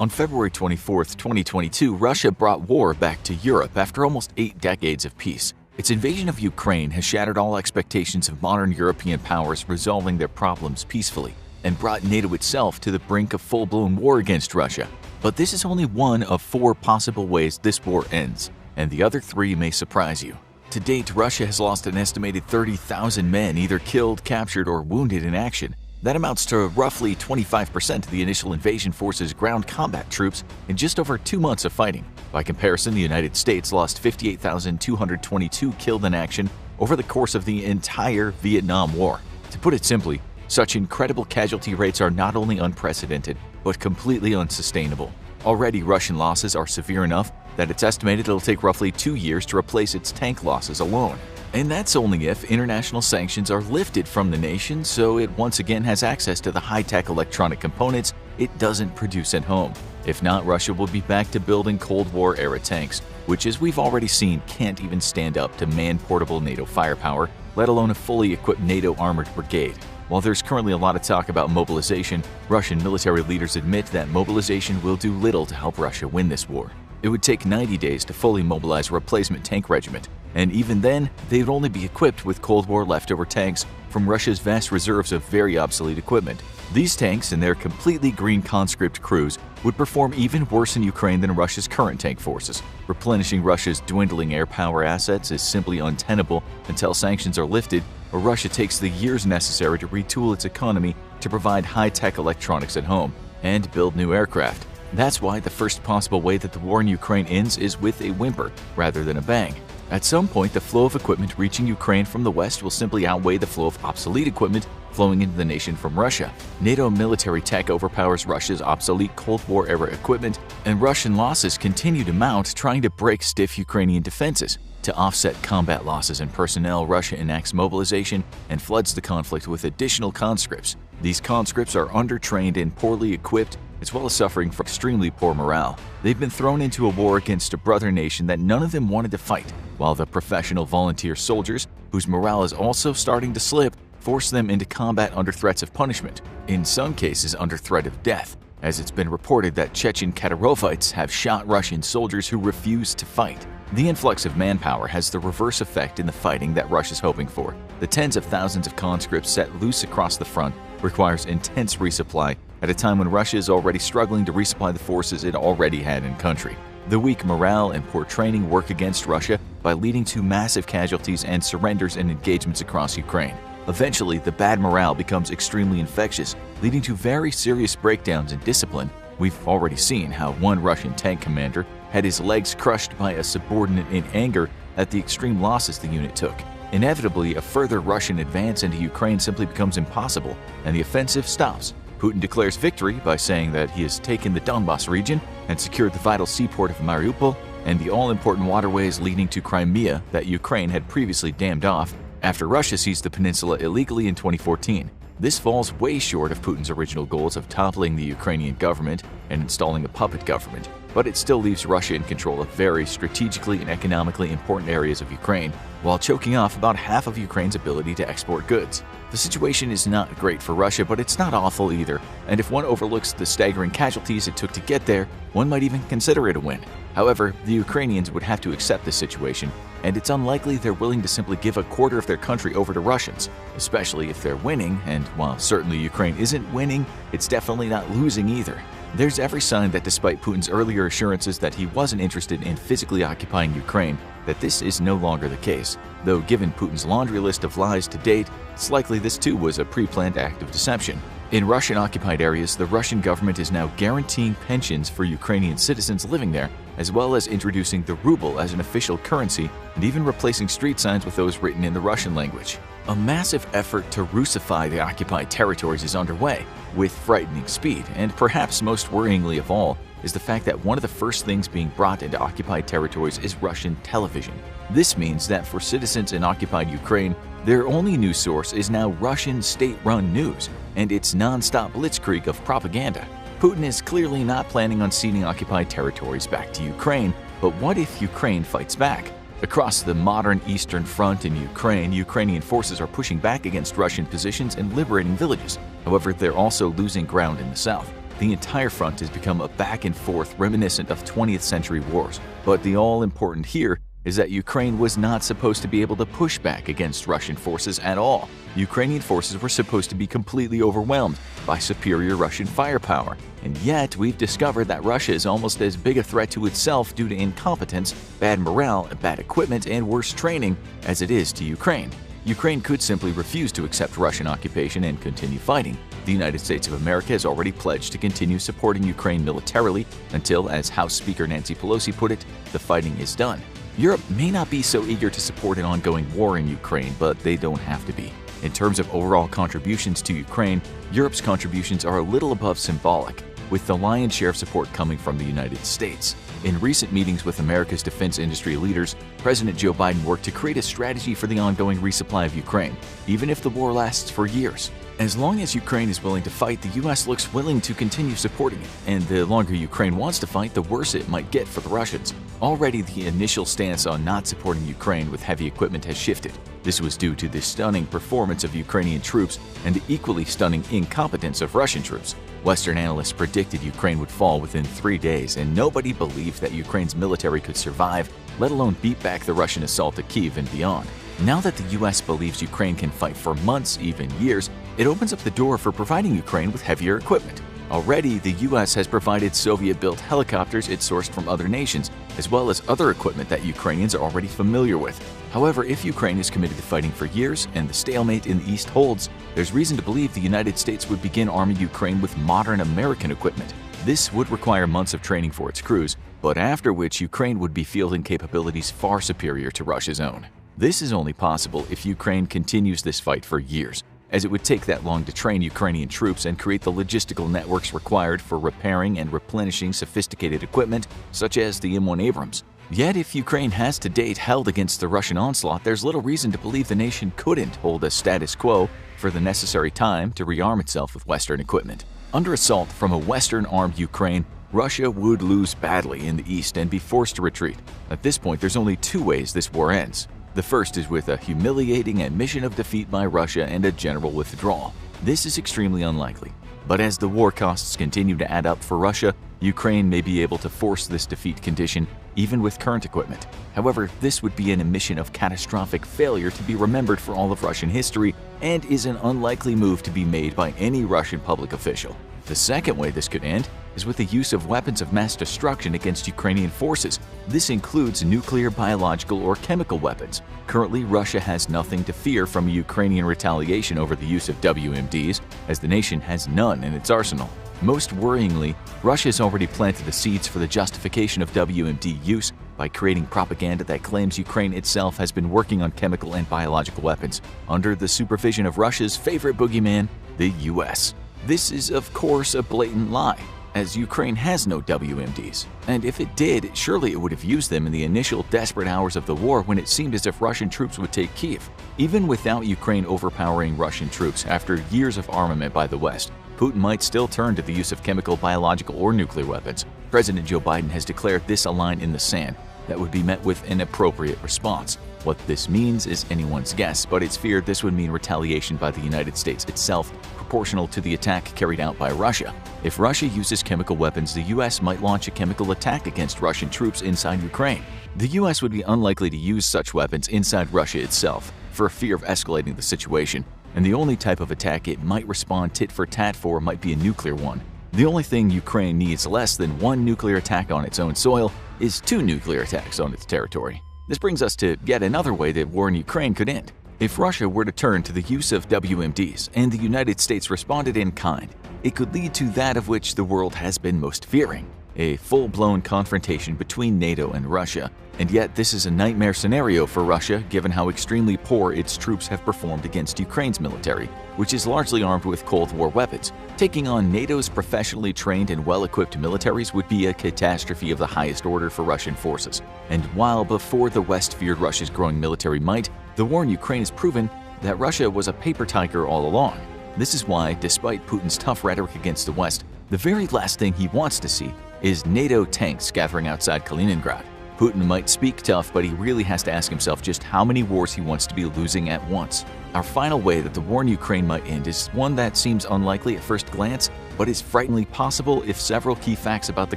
On February 24, 2022, Russia brought war back to Europe after almost 8 decades of peace. Its invasion of Ukraine has shattered all expectations of modern European powers resolving their problems peacefully, and brought NATO itself to the brink of full-blown war against Russia. But this is only one of 4 possible ways this war ends, and the other 3 may surprise you. To date, Russia has lost an estimated 30,000 men either killed, captured, or wounded in action. That amounts to roughly 25% of the initial invasion force's ground combat troops in just over 2 months of fighting. By comparison, the United States lost 58,222 killed in action over the course of the entire Vietnam War. To put it simply, such incredible casualty rates are not only unprecedented, but completely unsustainable. Already, Russian losses are severe enough that it's estimated it'll take roughly 2 years to replace its tank losses alone. And that's only if international sanctions are lifted from the nation so it once again has access to the high-tech electronic components it doesn't produce at home. If not, Russia will be back to building Cold War-era tanks, which, as we've already seen, can't even stand up to man-portable NATO firepower, let alone a fully equipped NATO armored brigade. While there's currently a lot of talk about mobilization, Russian military leaders admit that mobilization will do little to help Russia win this war. It would take 90 days to fully mobilize a replacement tank regiment, and even then, they'd only be equipped with Cold War leftover tanks from Russia's vast reserves of very obsolete equipment. These tanks and their completely green conscript crews would perform even worse in Ukraine than Russia's current tank forces. Replenishing Russia's dwindling air power assets is simply untenable until sanctions are lifted, or Russia takes the years necessary to retool its economy to provide high-tech electronics at home and build new aircraft. That's why the first possible way that the war in Ukraine ends is with a whimper rather than a bang. At some point, the flow of equipment reaching Ukraine from the West will simply outweigh the flow of obsolete equipment flowing into the nation from Russia. NATO military tech overpowers Russia's obsolete Cold War-era equipment, and Russian losses continue to mount, trying to break stiff Ukrainian defenses. To offset combat losses in personnel, Russia enacts mobilization and floods the conflict with additional conscripts. These conscripts are undertrained and poorly equipped, as well as suffering from extremely poor morale. They've been thrown into a war against a brother nation that none of them wanted to fight, while the professional volunteer soldiers, whose morale is also starting to slip, force them into combat under threats of punishment, in some cases under threat of death, as it's been reported that Chechen Kadyrovites have shot Russian soldiers who refuse to fight. The influx of manpower has the reverse effect in the fighting that Russia's hoping for. The tens of thousands of conscripts set loose across the front requires intense resupply at a time when Russia is already struggling to resupply the forces it already had in country. The weak morale and poor training work against Russia by leading to massive casualties and surrenders and engagements across Ukraine. Eventually, the bad morale becomes extremely infectious, leading to very serious breakdowns in discipline. We've already seen how one Russian tank commander had his legs crushed by a subordinate in anger at the extreme losses the unit took. Inevitably, a further Russian advance into Ukraine simply becomes impossible, and the offensive stops. Putin declares victory by saying that he has taken the Donbas region and secured the vital seaport of Mariupol and the all-important waterways leading to Crimea that Ukraine had previously dammed off after Russia seized the peninsula illegally in 2014. This falls way short of Putin's original goals of toppling the Ukrainian government and installing a puppet government, but it still leaves Russia in control of very strategically and economically important areas of Ukraine, while choking off about half of Ukraine's ability to export goods. The situation is not great for Russia, but it's not awful either, and if one overlooks the staggering casualties it took to get there, one might even consider it a win. However, the Ukrainians would have to accept this situation, and it's unlikely they're willing to simply give a quarter of their country over to Russians, especially if they're winning, and while certainly Ukraine isn't winning, it's definitely not losing either. There's every sign that despite Putin's earlier assurances that he wasn't interested in physically occupying Ukraine, that this is no longer the case. Though given Putin's laundry list of lies to date, it's likely this too was a pre-planned act of deception. In Russian-occupied areas, the Russian government is now guaranteeing pensions for Ukrainian citizens living there, as well as introducing the ruble as an official currency and even replacing street signs with those written in the Russian language. A massive effort to Russify the occupied territories is underway, with frightening speed, and perhaps most worryingly of all is the fact that one of the first things being brought into occupied territories is Russian television. This means that for citizens in occupied Ukraine, their only news source is now Russian state-run news and its non-stop blitzkrieg of propaganda. Putin is clearly not planning on ceding occupied territories back to Ukraine, but what if Ukraine fights back? Across the modern Eastern Front in Ukraine, Ukrainian forces are pushing back against Russian positions and liberating villages. However, they're also losing ground in the south. the entire front has become a back and forth reminiscent of 20th century wars. But the all-important here is that Ukraine was not supposed to be able to push back against Russian forces at all. Ukrainian forces were supposed to be completely overwhelmed by superior Russian firepower. And yet, we've discovered that Russia is almost as big a threat to itself due to incompetence, bad morale, bad equipment, and worse training as it is to Ukraine. Ukraine could simply refuse to accept Russian occupation and continue fighting. The United States of America has already pledged to continue supporting Ukraine militarily until, as House Speaker Nancy Pelosi put it, the fighting is done. Europe may not be so eager to support an ongoing war in Ukraine, but they don't have to be. In terms of overall contributions to Ukraine, Europe's contributions are a little above symbolic, with the lion's share of support coming from the United States. In recent meetings with America's defense industry leaders, President Joe Biden worked to create a strategy for the ongoing resupply of Ukraine, even if the war lasts for years. As long as Ukraine is willing to fight, the U.S. looks willing to continue supporting it, and the longer Ukraine wants to fight, the worse it might get for the Russians. Already, the initial stance on not supporting Ukraine with heavy equipment has shifted. This was due to the stunning performance of Ukrainian troops and the equally stunning incompetence of Russian troops. Western analysts predicted Ukraine would fall within 3 days, and nobody believed that Ukraine's military could survive, let alone beat back the Russian assault at Kyiv and beyond. Now that the U.S. believes Ukraine can fight for months, even years, it opens up the door for providing Ukraine with heavier equipment. Already, the U.S. has provided Soviet-built helicopters it sourced from other nations, as well as other equipment that Ukrainians are already familiar with. However, if Ukraine is committed to fighting for years and the stalemate in the East holds, there's reason to believe the United States would begin arming Ukraine with modern American equipment. This would require months of training for its crews, but after which Ukraine would be fielding capabilities far superior to Russia's own. This is only possible if Ukraine continues this fight for years, as it would take that long to train Ukrainian troops and create the logistical networks required for repairing and replenishing sophisticated equipment such as the M1 Abrams. Yet if Ukraine has to date held against the Russian onslaught, there's little reason to believe the nation couldn't hold a status quo for the necessary time to rearm itself with Western equipment. Under assault from a Western-armed Ukraine, Russia would lose badly in the east and be forced to retreat. At this point, there's only two ways this war ends. The first is with a humiliating admission of defeat by Russia and a general withdrawal. This is extremely unlikely. But as the war costs continue to add up for Russia, Ukraine may be able to force this defeat condition even with current equipment. However, this would be an admission of catastrophic failure to be remembered for all of Russian history and is an unlikely move to be made by any Russian public official. The second way this could end is with the use of weapons of mass destruction against Ukrainian forces. This includes nuclear, biological, or chemical weapons. Currently, Russia has nothing to fear from Ukrainian retaliation over the use of WMDs, as the nation has none in its arsenal. Most worryingly, Russia has already planted the seeds for the justification of WMD use by creating propaganda that claims Ukraine itself has been working on chemical and biological weapons under the supervision of Russia's favorite boogeyman, the US. This is, of course, a blatant lie, as Ukraine has no WMDs. And if it did, surely it would have used them in the initial desperate hours of the war when it seemed as if Russian troops would take Kyiv. Even without Ukraine overpowering Russian troops after years of armament by the West, Putin might still turn to the use of chemical, biological, or nuclear weapons. President Joe Biden has declared this a line in the sand that would be met with an appropriate response. What this means is anyone's guess, but it's feared this would mean retaliation by the United States itself, proportional to the attack carried out by Russia. If Russia uses chemical weapons, the U.S. might launch a chemical attack against Russian troops inside Ukraine. The U.S. would be unlikely to use such weapons inside Russia itself, for fear of escalating the situation, and the only type of attack it might respond tit for tat for might be a nuclear one. The only thing Ukraine needs less than one nuclear attack on its own soil is 2 nuclear attacks on its territory. This brings us to yet another way that war in Ukraine could end. If Russia were to turn to the use of WMDs and the United States responded in kind, it could lead to that of which the world has been most fearing, a full-blown confrontation between NATO and Russia. And yet this is a nightmare scenario for Russia given how extremely poor its troops have performed against Ukraine's military, which is largely armed with Cold War weapons. Taking on NATO's professionally trained and well-equipped militaries would be a catastrophe of the highest order for Russian forces. And while before the West feared Russia's growing military might, the war in Ukraine has proven that Russia was a paper tiger all along. This is why, despite Putin's tough rhetoric against the West, the very last thing he wants to see is NATO tanks gathering outside Kaliningrad. Putin might speak tough, but he really has to ask himself just how many wars he wants to be losing at once. Our final way that the war in Ukraine might end is one that seems unlikely at first glance, but is frighteningly possible if several key facts about the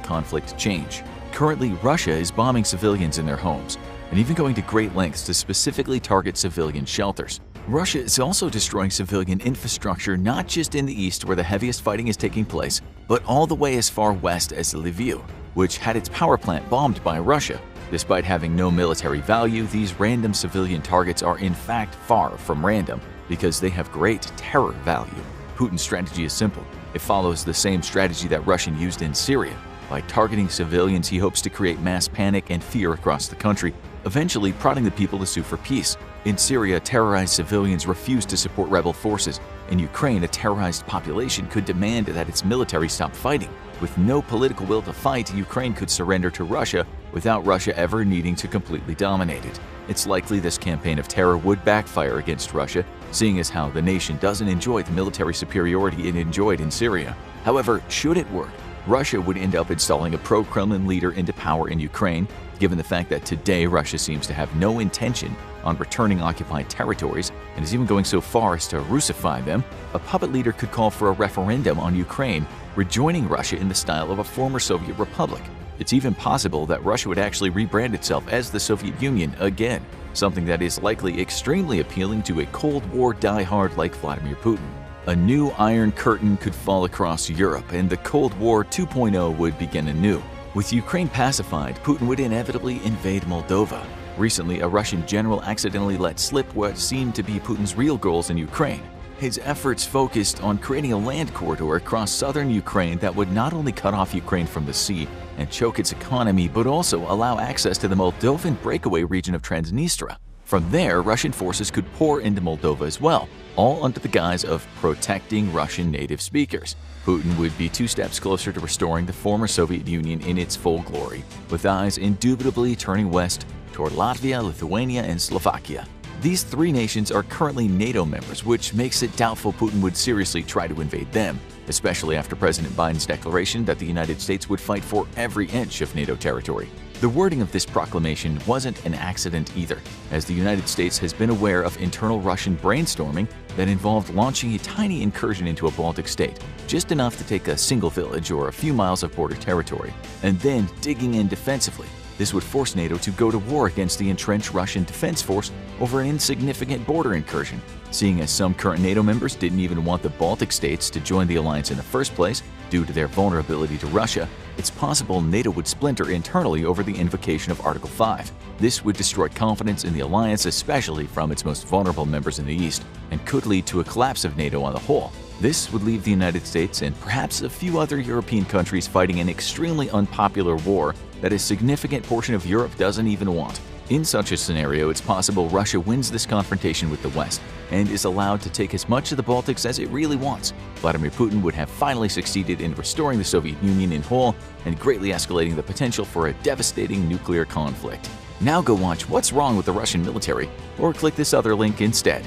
conflict change. Currently, Russia is bombing civilians in their homes, and even going to great lengths to specifically target civilian shelters. Russia is also destroying civilian infrastructure not just in the east where the heaviest fighting is taking place, but all the way as far west as Lviv, which had its power plant bombed by Russia. Despite having no military value, these random civilian targets are in fact far from random because they have great terror value. Putin's strategy is simple. It follows the same strategy that Russia used in Syria. By targeting civilians, he hopes to create mass panic and fear across the country, eventually prodding the people to sue for peace. In Syria, terrorized civilians refused to support rebel forces. In Ukraine, a terrorized population could demand that its military stop fighting. With no political will to fight, Ukraine could surrender to Russia without Russia ever needing to completely dominate it. It's likely this campaign of terror would backfire against Russia, seeing as how the nation doesn't enjoy the military superiority it enjoyed in Syria. However, should it work, Russia would end up installing a pro-Kremlin leader into power in Ukraine. Given the fact that today Russia seems to have no intention on returning occupied territories and is even going so far as to Russify them, a puppet leader could call for a referendum on Ukraine rejoining Russia in the style of a former Soviet republic. It's even possible that Russia would actually rebrand itself as the Soviet Union again, something that is likely extremely appealing to a Cold War diehard like Vladimir Putin. A new Iron Curtain could fall across Europe, and the Cold War 2.0 would begin anew. With Ukraine pacified, Putin would inevitably invade Moldova. Recently, a Russian general accidentally let slip what seemed to be Putin's real goals in Ukraine. His efforts focused on creating a land corridor across southern Ukraine that would not only cut off Ukraine from the sea and choke its economy, but also allow access to the Moldovan breakaway region of Transnistria. From there, Russian forces could pour into Moldova as well, all under the guise of protecting Russian native speakers. Putin would be 2 steps closer to restoring the former Soviet Union in its full glory, with eyes indubitably turning west toward Latvia, Lithuania, and Slovakia. These 3 nations are currently NATO members, which makes it doubtful Putin would seriously try to invade them, especially after President Biden's declaration that the United States would fight for every inch of NATO territory. The wording of this proclamation wasn't an accident either, as the United States has been aware of internal Russian brainstorming that involved launching a tiny incursion into a Baltic state, just enough to take a single village or a few miles of border territory, and then digging in defensively. This would force NATO to go to war against the entrenched Russian defense force over an insignificant border incursion. Seeing as some current NATO members didn't even want the Baltic states to join the alliance in the first place due to their vulnerability to Russia, it's possible NATO would splinter internally over the invocation of Article 5. This would destroy confidence in the alliance, especially from its most vulnerable members in the East, and could lead to a collapse of NATO on the whole. This would leave the United States and perhaps a few other European countries fighting an extremely unpopular war that a significant portion of Europe doesn't even want. In such a scenario, it's possible Russia wins this confrontation with the West and is allowed to take as much of the Baltics as it really wants. Vladimir Putin would have finally succeeded in restoring the Soviet Union in whole and greatly escalating the potential for a devastating nuclear conflict. Now go watch What's Wrong with the Russian Military, or click this other link instead.